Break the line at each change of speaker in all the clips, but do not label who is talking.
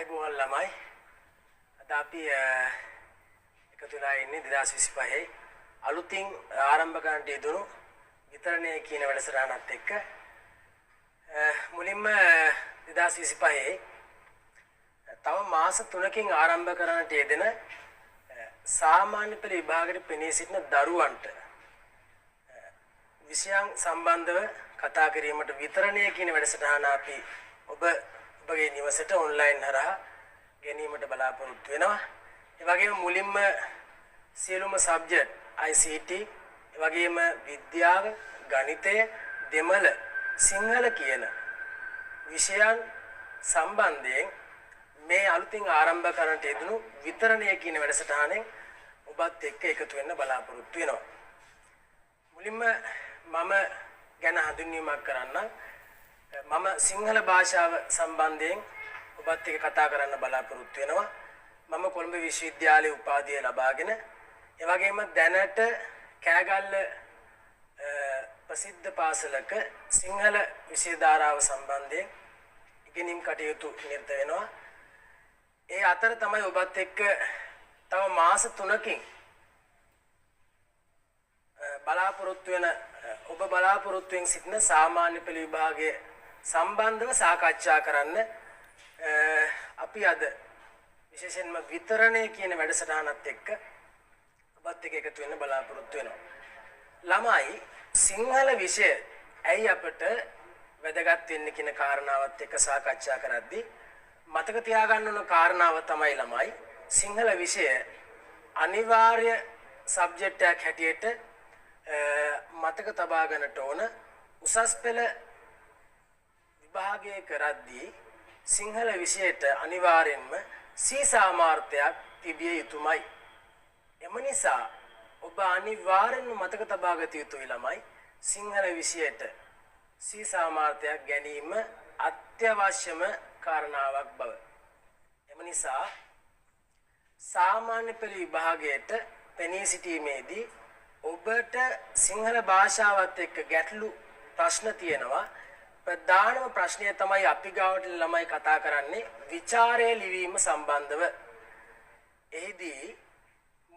අයිබෝන් ළමයි අද අපි එකතු වෙලා ඉන්නේ 2025 අලුතින් ආරම්භ කරන්නට යෙදුණු විතරණය කියන වැඩසටහනත් එක්ක මුලින්ම 2025 තව මාස 3කින් ආරම්භ කරන්නට යෙදෙන සාමාන්‍ය පෙළ විභාගයට පෙනී සිටින දරුවන්ට විෂයන් සම්බන්ධව කතා කිරීමට විතරණය කියන වැඩසටහන අපි ඔබගේ නිවසට ඔන්ලයින් හරහා ගැනීමට බලාපොරොත්තු වෙනවා. ඒ වගේම මුලින්ම සියලුම සබ්ජෙක්ට් ICT, ඒ වගේම විද්‍යාව, ගණිතය, දෙමළ, සිංහල කියන විෂයන් සම්බන්ධයෙන් මේ අලුතින් ආරම්භ කරන්නට යෙදුණු විතරණය කියන වැඩසටහනෙන් ඔබත් එක්ක එකතු වෙන්න බලාපොරොත්තු වෙනවා. මුලින්ම මම ගැන හඳුන්වීමක් කරන්නම්. මම සිංහල භාෂාව සම්බන්ධයෙන් ඔබත් එක්ක කතා කරන්න බලාපොරොත්තු වෙනවා. මම කොළඹ විශ්වවිද්‍යාලයේ උපාධිය ලබාගෙන ඒ වගේම දැනට කෑගල්ල ප්‍රසිද්ධ පාසලක සිංහල විෂය ධාරාව සම්බන්ධයෙන් ඉගෙනීම් කටයුතු නිරත වෙනවා. ඒ අතර තමයි ඔබත් එක්ක තව මාස 3කින් බලාපොරොත්තු වෙන ඔබ බලාපොරොත්තු වෙන සිටින සාමාන්‍ය පෙළ විභාගයේ සම්බන්ධව සාකච්ඡා කරන්න අපි අද විශේෂයෙන්ම විතරණය කියන වැඩසටහනත් එක්ක ඔබත් එක්ක එකතු වෙන්න බලාපොරොත්තු වෙනවා. ළමයි සිංහල විෂය ඇයි අපට වැදගත් වෙන්නේ කියන කාරණාවත් එක්ක සාකච්ඡා කරද්දී මතක තියාගන්න ඕන කාරණාව තමයි ළමයි සිංහල විෂය අනිවාර්ය සබ්ජෙක්ට් එකක් හැටියට මතක තබා ගන්නට ඕන. උසස් පෙළ විභාගය කරද්දී සිංහල විෂයට අනිවාර්යෙන්ම C සාමාර්ථයක් තිබිය යුතුමයි. එම නිසා ඔබ අනිවාර්යෙන්ම මතක තබා ගත යුතුයි ළමයි සිංහල විෂයට C සාමාර්ථයක් ගැනීම අත්‍යවශ්‍යම කාරණාවක් බව. එම නිසා සාමාන්‍ය පෙළ විභාගයට පෙනී සිටීමේදී ඔබට සිංහල භාෂාවත් එක්ක ගැටලු ප්‍රශ්න තියෙනවා. ප්‍රධානම ප්‍රශ්නය තමයි අපි ගාවට ළමයි කතා කරන්නේ විචාරය ලිවීම සම්බන්ධව. එහිදී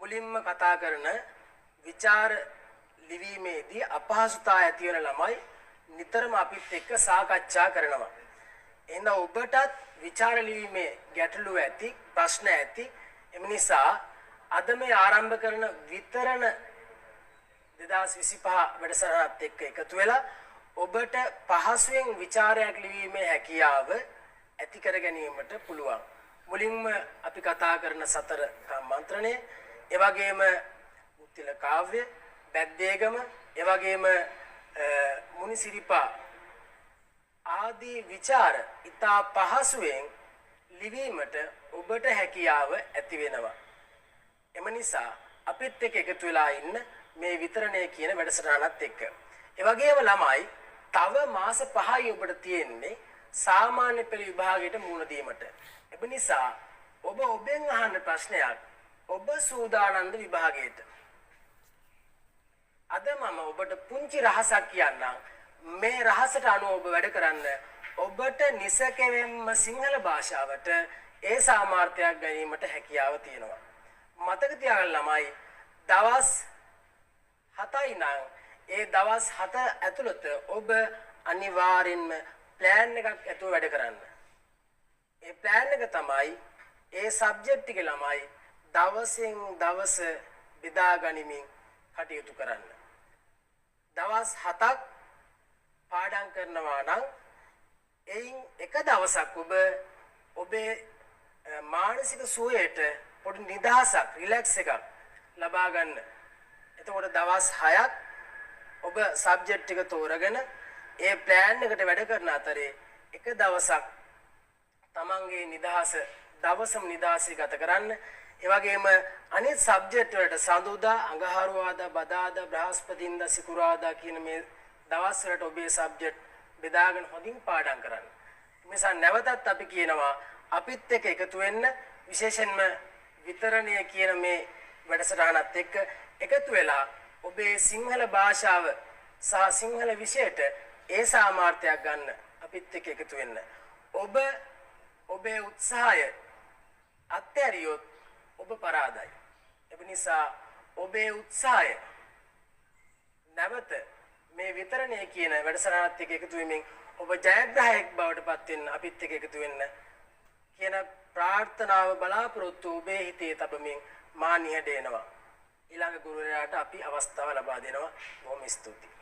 මුලින්ම කතා කරන විචාර ලිවීමේදී අපහසුතාව ඇති වෙන ළමයි නිතරම අපිත් එක්ක සාකච්ඡා කරනවා. එහෙනම් ඔබටත් විචාර ලිවීමේ ගැටලු ඇති, ප්‍රශ්න ඇති. එම නිසා අද මේ ආරම්භ කරන විතරණ 2025 වැඩසටහනත් එක්ක එකතු වෙලා ඔබට පහසුවෙන් විචාරයක් ලිවීමේ හැකියාව ඇති කර ගැනීමට පුළුවන්. මුලින්ම අපි කතා කරන සතර මන්ත්‍රණය, ඒ වගේම මුත්තිල කාව්‍ය, බැද්දේගම, ඒ වගේම මුනිසිරිපා ආදී විචාර ඉතා පහසුවෙන් ලිවීමට ඔබට හැකියාව ඇති වෙනවා. එම නිසා අපිත් එක්ක එකතු වෙලා ඉන්න මේ විතරණය කියන වැඩසටහනත් එක්ක. ඒ වගේම ළමයි තව මාස 5යි ඔබට තියෙන්නේ සාමාන්‍ය පෙළ විභාගයට මුහුණ දීමට. ඒ නිසා ඔබෙන් අහන්න ප්‍රශ්නයක්, ඔබ සූදානම්ද විභාගයට? අද මම ඔබට පුංචි රහසක් කියන්නම්. මේ රහසට අනුව ඔබ වැඩ කරන්න ඔබට නිසකෙවෙන්ම සිංහල භාෂාවට ඒ සාමාර්ථයක් ගැනීමට හැකියාව තියෙනවා. මතක තියාගන්න ළමයි දවස් 7යි නම් ඒ දවස් 7 ඇතුළත ඔබ අනිවාර්යෙන්ම ප්ලෑන් එකක් ඇතුව වැඩ කරන්න. ඒ ප්ලෑන් එක තමයි ඒ සබ්ජෙක්ට් ටික ළමයි දවසෙන් දවස බෙදා ගනිමින් කටයුතු කරන්න. දවස් 7ක් පාඩම් කරනවා නම් එයින් එක දවසක් ඔබ ඔබේ මානසික සුවයට පොඩි නිදහසක්, රිලැක්ස් එකක් ලබා ගන්න. එතකොට දවස් 6ක් ඔබ සබ්ජෙක්ට් එක තෝරගෙන ඒ ප්ලෑන් එකට වැඩ කරන අතරේ එක දවසක් තමන්ගේ නිදහස දවසම නිදහසේ ගත කරන්න. ඒ වගේම අනිත් සබ්ජෙක්ට් වලට සඳුදා, අඟහරුවාදා, බදාදා, බ්‍රහස්පතින්දා, සිකුරාදා කියන මේ දවස් වලට ඔබේ සබ්ජෙක්ට් බෙදාගෙන හොඳින් පාඩම් කරන්න. මේ නිසා නැවතත් අපි කියනවා අපිත් එක්ක එකතු වෙන්න, විශේෂයෙන්ම විතරණය කියන මේ වැඩසටහනත් එක්ක එකතු වෙලා ඔබේ සිංහල භාෂාව සහ සිංහල විෂයට ඒ සාමාර්ථයක් ගන්න අපිත් එක්ක එකතු වෙන්න. ඔබ ඔබේ උත්සාහය අත්හැරියොත් ඔබ පරාදයි. ඒ නිසා ඔබේ උත්සාහය නැවත මේ විතරණය කියන වැඩසටහනත් එක්ක එකතු වෙමින් ඔබ ජයග්‍රාහකයෙක් බවට පත් වෙන්න අපිත් එක්ක එකතු වෙන්න කියන ප්‍රාර්ථනාව බලාපොරොත්තු ඔබේ හිතේ තබමින් මා නිහඬ එනවා. ඊළඟ ගුරුවරයාට අපි අවස්ථාව ලබා දෙනවා. බොහොම ස්තුතියි.